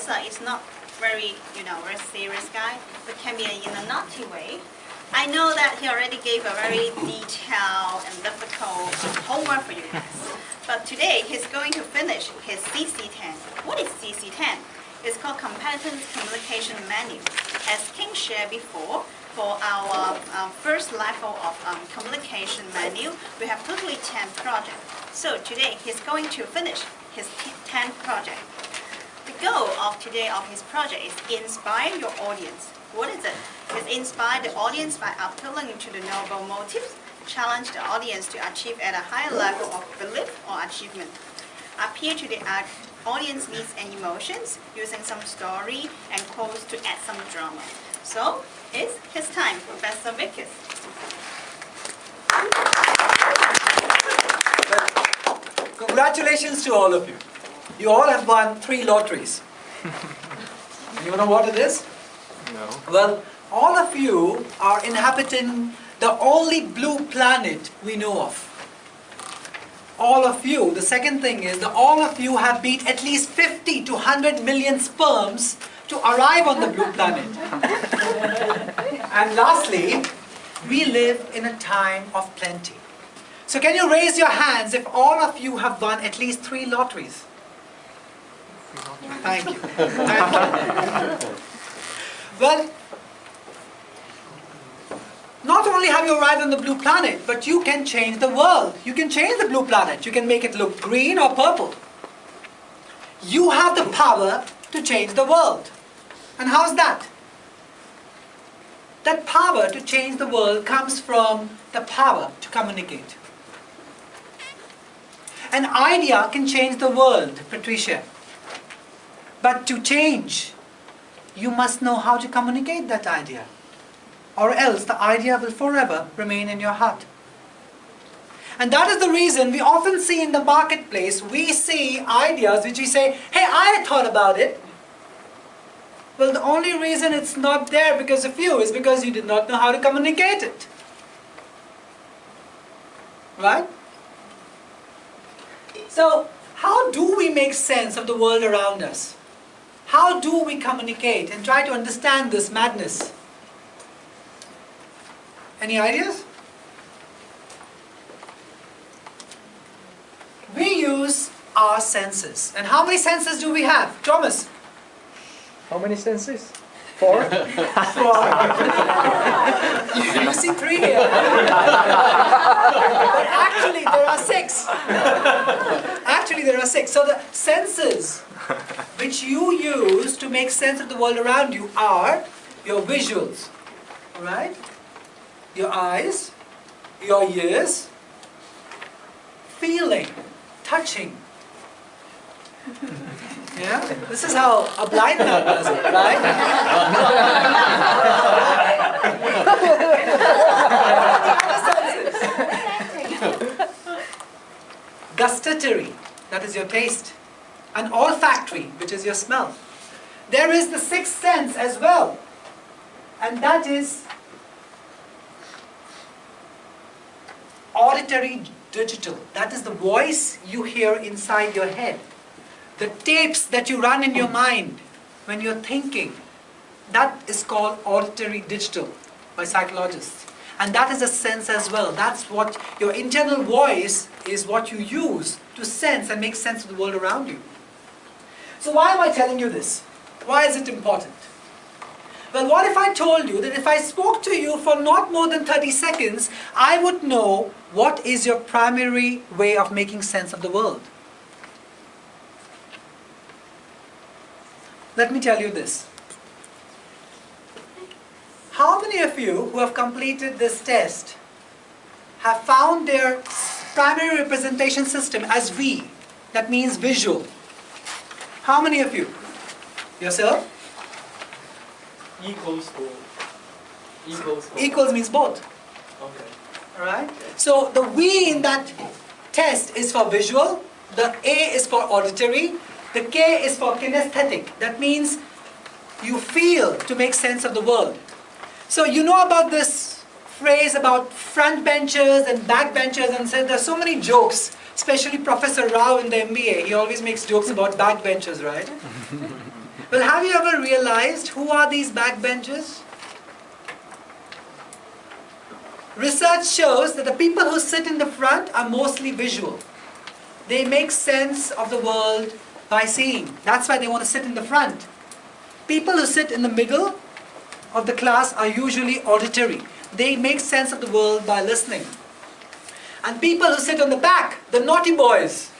professor is not very, very serious guy, but can be in a naughty way. I know that he already gave a very detailed and difficult homework for you guys. But today, he's going to finish his CC10. What is CC10? It's called Competence Communication Manual. As King shared before, for our first level of communication manual, we have totally 10 projects. So today, he's going to finish his 10th project. The goal of today of his project is inspire your audience. What is it? It's inspire the audience by appealing to the noble motives, challenge the audience to achieve at a higher level of belief or achievement, appeal to the audience needs and emotions, using some story and quotes to add some drama. So, it's his time, Professor Vickers. Congratulations to all of you. You all have won 3 lotteries. You know what it is? No. Well, all of you are inhabiting the only blue planet we know of. All of you, the second thing is that all of you have beat at least 50 to 100 million sperms to arrive on the blue planet. And lastly, we live in a time of plenty. So can you raise your hands if all of you have won at least 3 lotteries? Thank you. Thank you. Well, not only have you arrived on the blue planet, but you can change the world. You can change the blue planet. You can make it look green or purple. You have the power to change the world. And how's that? That power to change the world comes from the power to communicate. An idea can change the world, Patricia. But to change, you must know how to communicate that idea. Or else the idea will forever remain in your heart. And that is the reason we often see in the marketplace, we see ideas which we say, hey, I thought about it. Well, the only reason it's not there because of you is because you did not know how to communicate it. Right? So, how do we make sense of the world around us? How do we communicate and try to understand this madness? Any ideas? We use our senses. And how many senses do we have? Thomas? How many senses? 4? 4. You see 3 here. But actually there are 6. Actually there are 6. So the senses which you use to make sense of the world around you are your visuals. Alright? Your eyes, your ears, feeling, touching. Yeah? This is how a blind man does it, right? Gustatory, that is your taste. And olfactory, which is your smell. There is the 6th sense as well. And that is auditory digital. That is the voice you hear inside your head. The tapes that you run in your mind when you're thinking, that is called auditory digital by psychologists. And that is a sense as well. That's what your internal voice is, what you use to sense and make sense of the world around you. So why am I telling you this? Why is it important? Well, what if I told you that if I spoke to you for not more than 30 seconds, I would know what is your primary way of making sense of the world? Let me tell you this. How many of you who have completed this test have found their primary representation system as V? That means visual. How many of you? Yourself? Equals to. Equals to. Equals means both. Okay. Alright? So the V in that test is for visual, the A is for auditory, the K is for kinesthetic. That means you feel to make sense of the world. So you know about this phrase about front benchers and back benchers, and said there's so many jokes, especially Professor Rao in the MBA. He always makes jokes about back benchers, right? Well, have you ever realized who are these backbenchers? Research shows that the people who sit in the front are mostly visual. They make sense of the world by seeing. That's why they want to sit in the front. People who sit in the middle of the class are usually auditory. They make sense of the world by listening. And people who sit on the back, the naughty boys,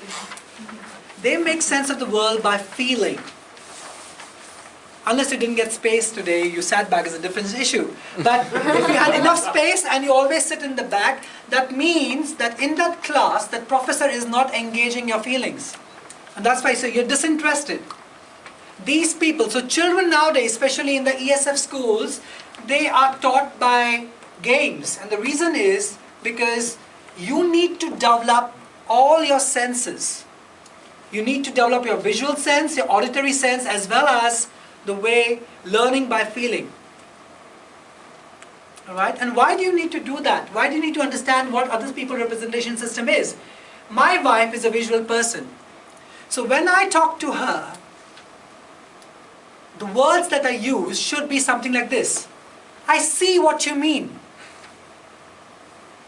they make sense of the world by feeling. Unless you didn't get space today, you sat back is a different issue. But if you had enough space and you always sit in the back, that means that in that class, that professor is not engaging your feelings. And that's why so you're disinterested. These people, so children nowadays, especially in the ESF schools, they are taught by games. And the reason is because you need to develop all your senses. You need to develop your visual sense, your auditory sense, as well as the way learning by feeling. Alright? And why do you need to do that? Why do you need to understand what other people's representation system is? My wife is a visual person. So when I talk to her, the words that I use should be something like this. I see what you mean.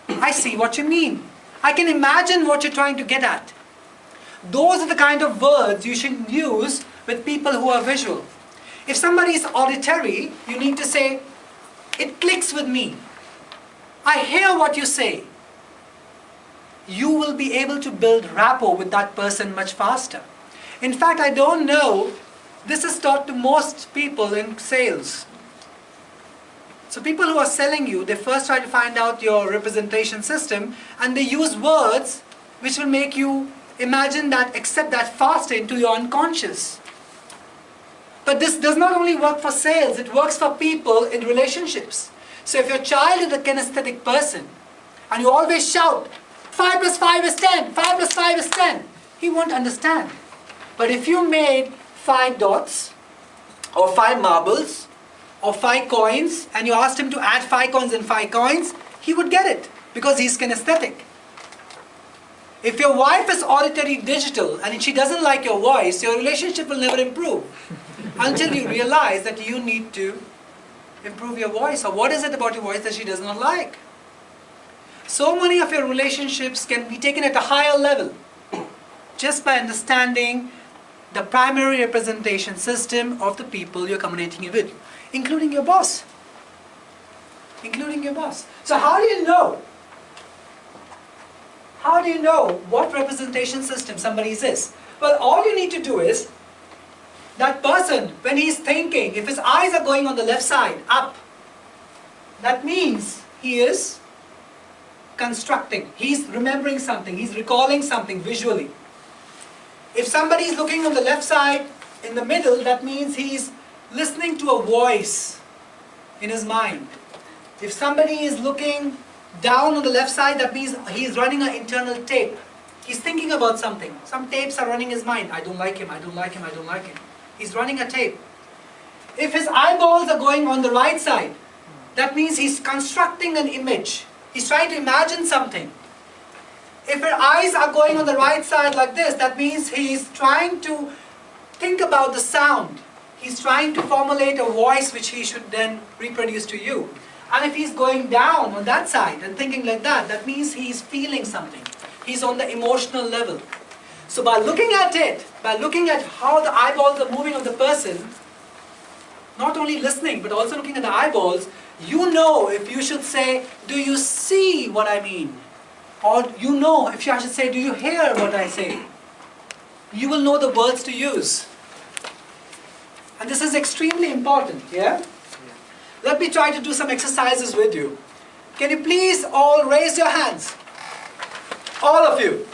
I see what you mean. I can imagine what you're trying to get at. Those are the kind of words you should use with people who are visual. If somebody is auditory, you need to say, it clicks with me. I hear what you say. You will be able to build rapport with that person much faster. In fact, I don't know, this is taught to most people in sales. So people who are selling you, they first try to find out your representation system and they use words which will make you imagine that, accept that faster into your unconscious. But this does not only work for sales, it works for people in relationships. So if your child is a kinesthetic person and you always shout, 5 plus 5 is 10, 5 plus 5 is 10, he won't understand. But if you made 5 dots or 5 marbles or 5 coins and you asked him to add 5 coins and 5 coins, he would get it because he's kinesthetic. If your wife is auditory digital and she doesn't like your voice, your relationship will never improve until you realize that you need to improve your voice. Or what is it about your voice that she does not like? So many of your relationships can be taken at a higher level just by understanding the primary representation system of the people you're communicating with, including your boss. Including your boss. So how do you know? How do you know what representation system somebody is? Well, all you need to do is, that person, when he's thinking, if his eyes are going on the left side, up, that means he is constructing. He's remembering something. He's recalling something visually. If somebody is looking on the left side, in the middle, that means he's listening to a voice in his mind. If somebody is looking down on the left side, that means he's running an internal tape. He's thinking about something. Some tapes are running his mind. I don't like him, I don't like him, I don't like him. He's running a tape. If his eyeballs are going on the right side, that means he's constructing an image. He's trying to imagine something. If her eyes are going on the right side like this, that means he's trying to think about the sound. He's trying to formulate a voice which he should then reproduce to you. And if he's going down on that side and thinking like that, that means he's feeling something. He's on the emotional level. So by looking at it, by looking at how the eyeballs are moving of the person, not only listening but also looking at the eyeballs, you know if you should say, do you see what I mean? Or you know if I should say, do you hear what I say? You will know the words to use. And this is extremely important, yeah? Let me try to do some exercises with you. Can you please all raise your hands? All of you.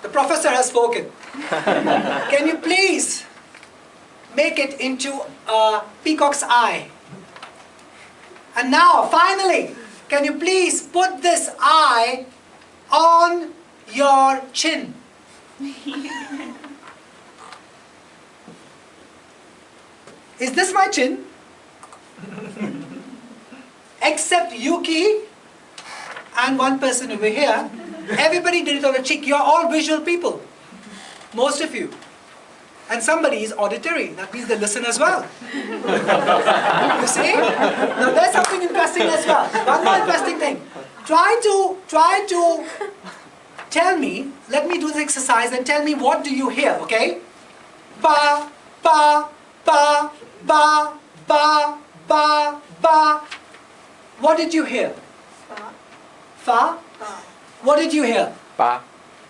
The professor has spoken. Can you please make it into a peacock's eye? And now, finally, can you please put this eye on your chin? Is this my chin? Except Yuki and one person over here. Everybody did it on a cheek. You're all visual people. Most of you. and somebody is auditory. That means they listen as well. You see? Now there's something interesting as well. One more interesting thing. Try to tell me, let me do this exercise and tell me what do you hear, okay? Ba, ba, ba, ba, ba, ba, ba. What did you hear? Fa. Fa? Fa. What did you hear? Ba.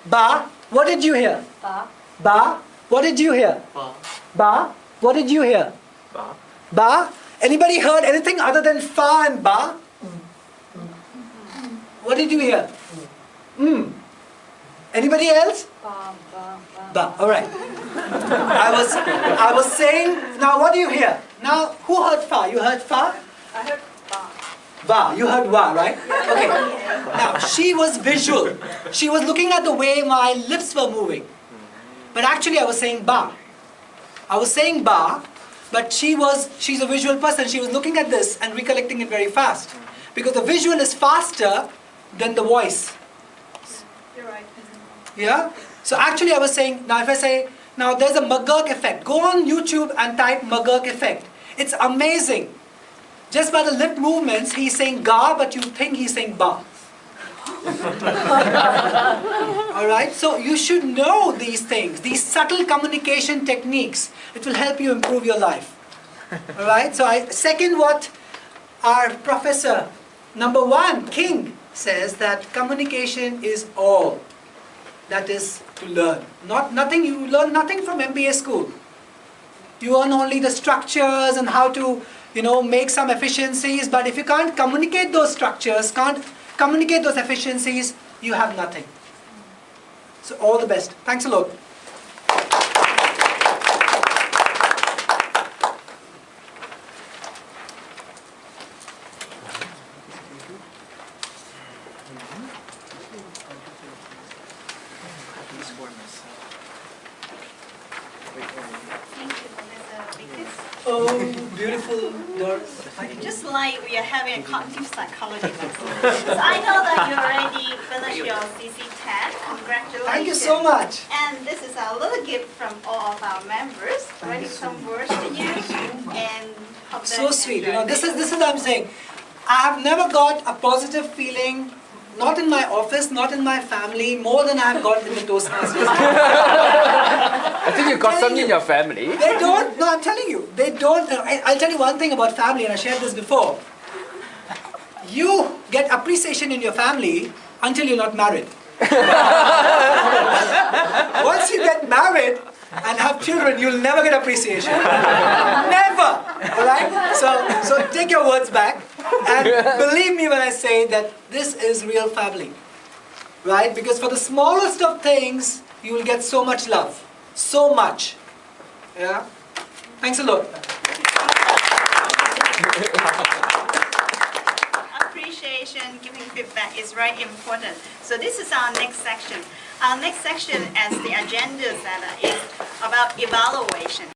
Ba? What did you hear? Fa. Ba? What did you hear? Ba. Ba? What did you hear? Ba. Ba? Anybody heard anything other than fa and ba? What did you hear? Anybody else? Ba, ba, ba. Ba. All right. I was saying. Now what do you hear? Now who heard fa? You heard fa? I heard ba. Ba. You heard wa, right? Okay. Now she was visual. She was looking at the way my lips were moving. But actually I was saying ba. I was saying ba, but she's a visual person. She was looking at this and recollecting it very fast. Because the visual is faster than the voice. You're right. Yeah? So actually I was saying, now if I say, now there's a McGurk effect. Go on YouTube and type McGurk effect. It's amazing. Just by the lip movements, he's saying ga, but you think he's saying ba. Alright, so you should know these things, these subtle communication techniques. It will help you improve your life. Alright, so I second what our professor, number 1, King, says, that communication is all that is to learn. You learn nothing from MBA school. You learn only the structures and how to, make some efficiencies, but if you can't communicate those structures, can't communicate those efficiencies, you have nothing. So all the best. Thanks a lot. Oh, beautiful Doris. Just like we are having a cognitive psychology lesson. So I know that you already finished your CC10. Congratulations. Thank you so much. And this is a little gift from all of our members. Writing some words to you and hope that So you sweet. enjoy This it. is what I'm saying. I have never got a positive feeling, not in my office, not in my family, more than I have got in the Toastmasters. I think you got some in your family. They don't, no, I'm telling you, they don't. I'll tell you one thing about family, and I shared this before. You get appreciation in your family until you're not married. Once you get married and have children, you'll never get appreciation. Never! Alright? So take your words back and believe me when I say that this is real family. Right? Because for the smallest of things, you will get so much love. So much. Yeah? Thanks a lot. Appreciation, giving feedback is very important. So this is our next section. Our next section as the agenda is about evaluation.